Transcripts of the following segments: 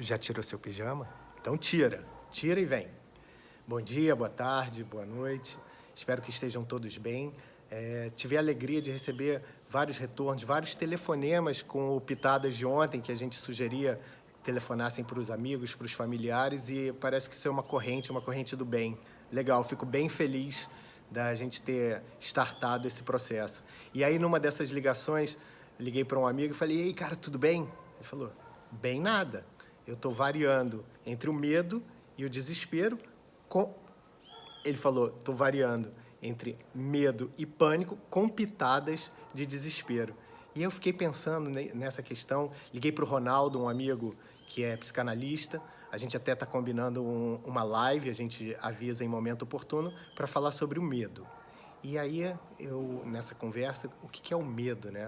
Já tirou seu pijama? Então tira, tira e vem. Bom dia, boa tarde, boa noite. Espero que estejam todos bem. Tive a alegria de receber vários retornos, vários telefonemas com o Pitadas de ontem, que a gente sugeria que telefonassem para os amigos, para os familiares, e parece que isso é uma corrente do bem. Legal, fico bem feliz da gente ter startado esse processo. E aí, numa dessas ligações, liguei para um amigo e falei: "Ei, cara, tudo bem?" Ele falou: "Bem nada. Eu estou variando entre o medo e o desespero. Com... Ele falou, estou variando entre medo e pânico com pitadas de desespero." E eu fiquei pensando nessa questão, liguei para o Ronaldo, um amigo que é psicanalista, a gente até está combinando uma live, a gente avisa em momento oportuno, para falar sobre o medo. E aí, nessa conversa, o que é o medo, né?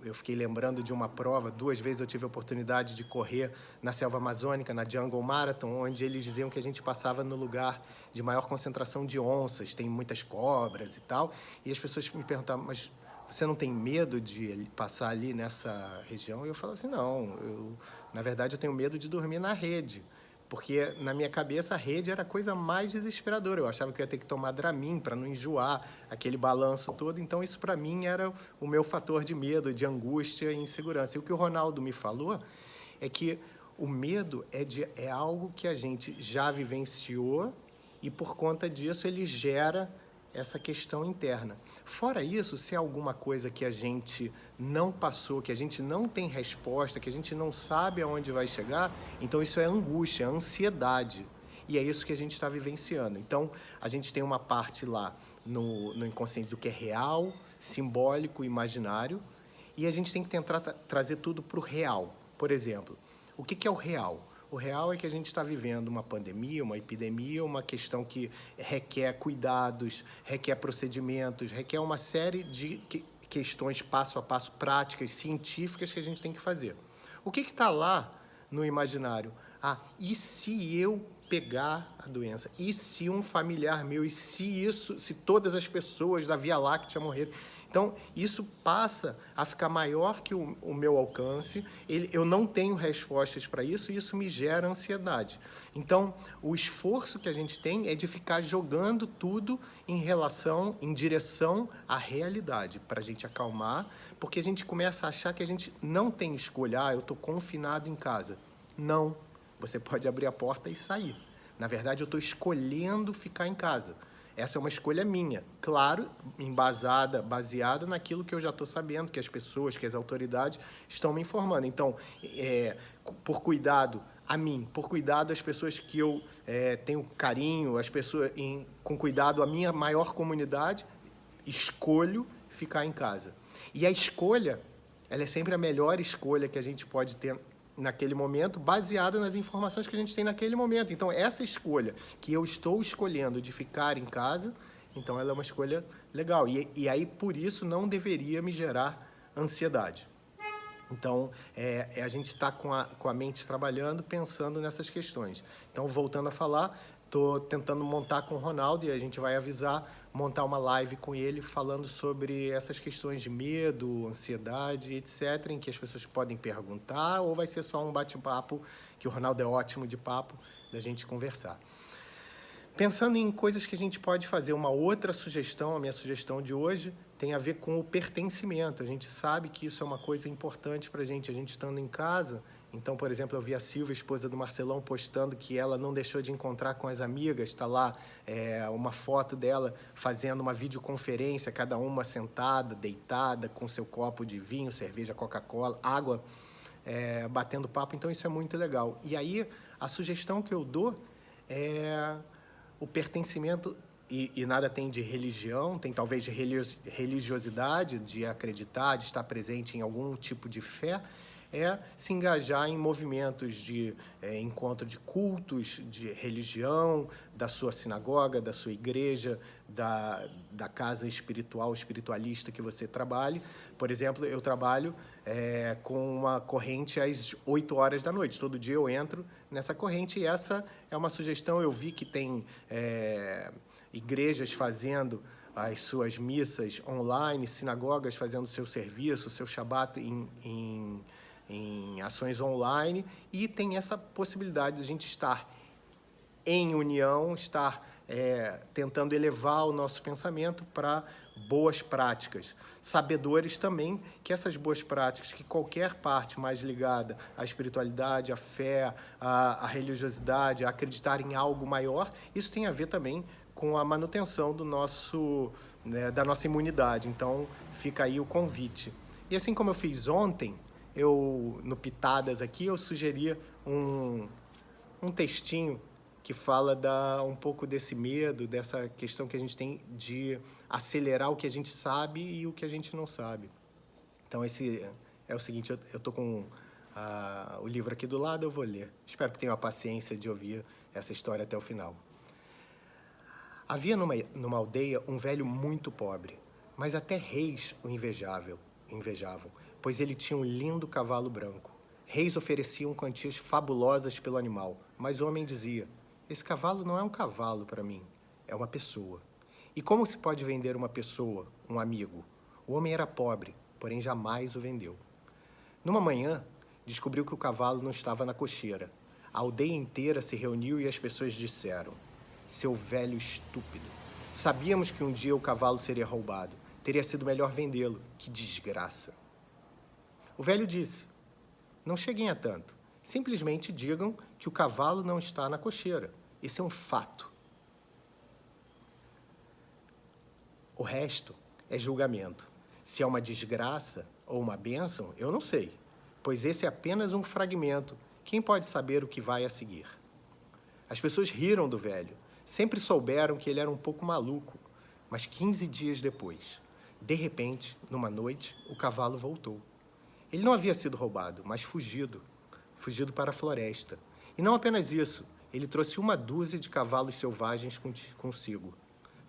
Eu fiquei lembrando de uma prova, 2 vezes eu tive a oportunidade de correr na selva amazônica, na Jungle Marathon, onde eles diziam que a gente passava no lugar de maior concentração de onças, tem muitas cobras e tal, e as pessoas me perguntavam, mas você não tem medo de passar ali nessa região? E eu falava assim, não, na verdade eu tenho medo de dormir na rede. Porque na minha cabeça a rede era a coisa mais desesperadora. Eu achava que eu ia ter que tomar Dramin para não enjoar aquele balanço todo. Então isso para mim era o meu fator de medo, de angústia e insegurança. E o que o Ronaldo me falou é que o medo é algo que a gente já vivenciou e por conta disso ele gera essa questão interna. Fora isso, se é alguma coisa que a gente não passou, que a gente não tem resposta, que a gente não sabe aonde vai chegar, então isso é angústia, é ansiedade. E é isso que a gente está vivenciando. Então, a gente tem uma parte lá no inconsciente do que é real, simbólico, imaginário, e a gente tem que tentar trazer tudo para o real. Por exemplo, o que é o real? O real é que a gente está vivendo uma pandemia, uma epidemia, uma questão que requer cuidados, requer procedimentos, requer uma série de questões passo a passo, práticas, científicas que a gente tem que fazer. O que está lá no imaginário? Ah, e se eu pegar a doença? E se um familiar meu? E se todas as pessoas da Via Láctea morrerem? Então, isso passa a ficar maior que o meu alcance, eu não tenho respostas para isso e isso me gera ansiedade. Então, o esforço que a gente tem é de ficar jogando tudo em direção à realidade, para a gente acalmar, porque a gente começa a achar que a gente não tem escolha. Ah, eu estou confinado em casa. Não, você pode abrir a porta e sair. Na verdade, eu estou escolhendo ficar em casa. Essa é uma escolha minha, claro, baseada naquilo que eu já estou sabendo, que as pessoas, que as autoridades estão me informando. Então, por cuidado a mim, por cuidado às pessoas que eu tenho carinho, as pessoas com cuidado à minha maior comunidade, escolho ficar em casa. E a escolha, ela é sempre a melhor escolha que a gente pode ter naquele momento, baseada nas informações que a gente tem naquele momento. Então, essa escolha que eu estou escolhendo de ficar em casa, então ela é uma escolha legal. E aí, por isso, não deveria me gerar ansiedade. Então, a gente está com a mente trabalhando, pensando nessas questões. Então, voltando a falar, estou tentando montar com o Ronaldo e a gente vai avisar, montar uma live com ele falando sobre essas questões de medo, ansiedade, etc., em que as pessoas podem perguntar ou vai ser só um bate-papo, que o Ronaldo é ótimo de papo, da gente conversar. Pensando em coisas que a gente pode fazer, uma outra sugestão, a minha sugestão de hoje, tem a ver com o pertencimento. A gente sabe que isso é uma coisa importante para a gente estando em casa. Então, por exemplo, eu vi a Silvia, esposa do Marcelão, postando que ela não deixou de encontrar com as amigas. Está lá uma foto dela fazendo uma videoconferência, cada uma sentada, deitada, com seu copo de vinho, cerveja, Coca-Cola, água, batendo papo. Então, isso é muito legal. E aí, a sugestão que eu dou é o pertencimento, e nada tem de religião, tem talvez de religiosidade, de acreditar, de estar presente em algum tipo de fé, é se engajar em movimentos de encontro de cultos, de religião, da sua sinagoga, da sua igreja, da casa espiritual, espiritualista que você trabalhe. Por exemplo, eu trabalho com uma corrente às 8 horas da noite. Todo dia eu entro nessa corrente e essa é uma sugestão. Eu vi que tem igrejas fazendo as suas missas online, sinagogas fazendo o seu serviço, o seu Shabat em ações online, e tem essa possibilidade de a gente estar em união, estar tentando elevar o nosso pensamento para boas práticas. Sabedores também que essas boas práticas, que qualquer parte mais ligada à espiritualidade, à fé, à religiosidade, a acreditar em algo maior, isso tem a ver também com a manutenção do nosso, da nossa imunidade. Então, fica aí o convite. E assim como eu fiz ontem, no Pitadas aqui, eu sugeria um textinho que fala um pouco desse medo, dessa questão que a gente tem de acelerar o que a gente sabe e o que a gente não sabe. Então, esse é o seguinte, eu estou com o livro aqui do lado, eu vou ler. Espero que tenham a paciência de ouvir essa história até o final. Havia numa aldeia um velho muito pobre, mas até reis o invejavam, pois ele tinha um lindo cavalo branco. Reis ofereciam quantias fabulosas pelo animal, mas o homem dizia: esse cavalo não é um cavalo para mim, é uma pessoa. E como se pode vender uma pessoa, um amigo? O homem era pobre, porém jamais o vendeu. Numa manhã, descobriu que o cavalo não estava na cocheira. A aldeia inteira se reuniu e as pessoas disseram: seu velho estúpido, sabíamos que um dia o cavalo seria roubado. Teria sido melhor vendê-lo. Que desgraça. O velho disse: não cheguem a tanto. Simplesmente digam que o cavalo não está na cocheira. Isso é um fato. O resto é julgamento. Se é uma desgraça ou uma bênção, eu não sei, pois esse é apenas um fragmento. Quem pode saber o que vai a seguir? As pessoas riram do velho. Sempre souberam que ele era um pouco maluco. Mas 15 dias depois, de repente, numa noite, o cavalo voltou. Ele não havia sido roubado, mas fugido para a floresta. E não apenas isso, ele trouxe uma dúzia de cavalos selvagens consigo.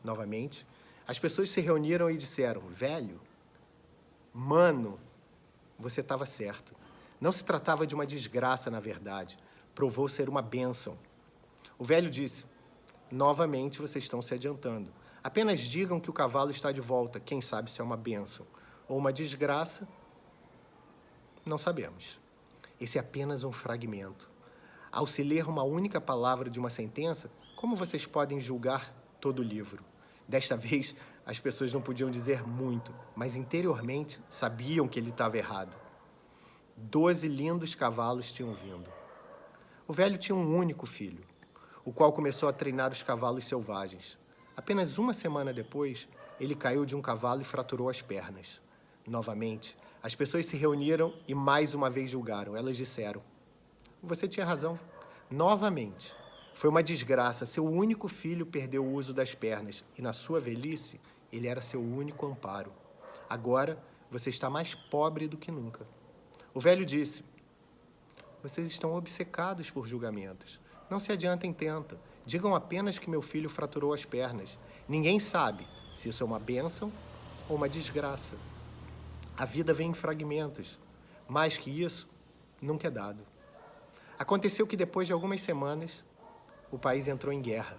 Novamente, as pessoas se reuniram e disseram: velho, mano, você estava certo. Não se tratava de uma desgraça, na verdade. Provou ser uma bênção. O velho disse: novamente vocês estão se adiantando. Apenas digam que o cavalo está de volta. Quem sabe se é uma bênção ou uma desgraça, não sabemos. Esse é apenas um fragmento. Ao se ler uma única palavra de uma sentença, como vocês podem julgar todo o livro? Desta vez, as pessoas não podiam dizer muito, mas interiormente sabiam que ele estava errado. 12 lindos cavalos tinham vindo. O velho tinha um único filho, o qual começou a treinar os cavalos selvagens. Apenas uma semana depois, ele caiu de um cavalo e fraturou as pernas. Novamente, as pessoas se reuniram e mais uma vez julgaram. Elas disseram: você tinha razão. Novamente, foi uma desgraça. Seu único filho perdeu o uso das pernas e, na sua velhice, ele era seu único amparo. Agora, você está mais pobre do que nunca. O velho disse: vocês estão obcecados por julgamentos. Não se adiantem tanto. Digam apenas que meu filho fraturou as pernas. Ninguém sabe se isso é uma bênção ou uma desgraça. A vida vem em fragmentos. Mais que isso, nunca é dado. Aconteceu que depois de algumas semanas, o país entrou em guerra.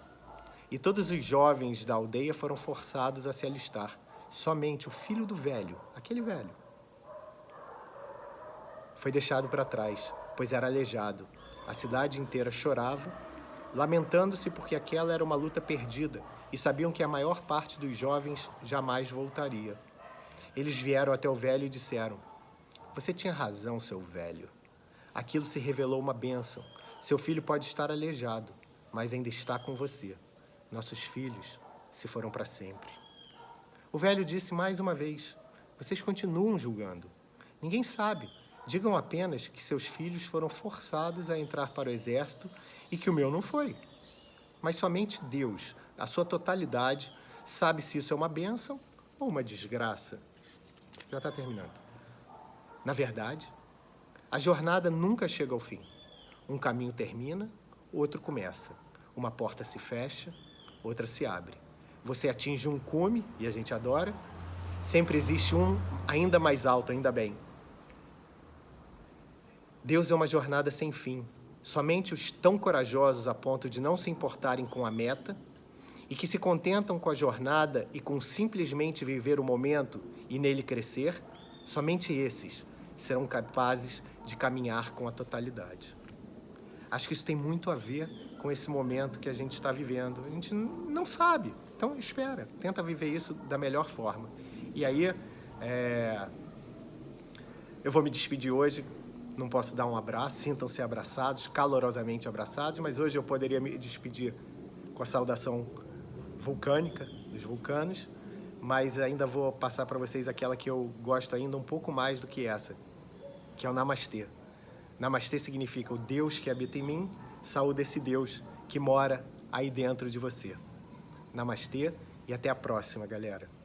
E todos os jovens da aldeia foram forçados a se alistar. Somente o filho do velho, aquele velho, foi deixado para trás, pois era aleijado. A cidade inteira chorava, lamentando-se porque aquela era uma luta perdida e sabiam que a maior parte dos jovens jamais voltaria. Eles vieram até o velho e disseram: você tinha razão, seu velho. Aquilo se revelou uma bênção. Seu filho pode estar aleijado, mas ainda está com você. Nossos filhos se foram para sempre. O velho disse mais uma vez: vocês continuam julgando. Ninguém sabe. Digam apenas que seus filhos foram forçados a entrar para o exército e que o meu não foi. Mas somente Deus, a sua totalidade, sabe se isso é uma bênção ou uma desgraça. Já está terminando. Na verdade, a jornada nunca chega ao fim. Um caminho termina, outro começa. Uma porta se fecha, outra se abre. Você atinge um cume, e a gente adora. Sempre existe um ainda mais alto, ainda bem. Deus é uma jornada sem fim. Somente os tão corajosos a ponto de não se importarem com a meta e que se contentam com a jornada e com simplesmente viver o momento e nele crescer, somente esses serão capazes de caminhar com a totalidade. Acho que isso tem muito a ver com esse momento que a gente está vivendo. A gente não sabe, então espera, tenta viver isso da melhor forma. E aí, eu vou me despedir hoje, não posso dar um abraço, sintam-se abraçados, calorosamente abraçados, mas hoje eu poderia me despedir com a saudação vulcânica dos vulcanos, mas ainda vou passar para vocês aquela que eu gosto ainda um pouco mais do que essa, que é o Namastê. Namastê significa o Deus que habita em mim, saúde esse Deus que mora aí dentro de você. Namastê e até a próxima, galera.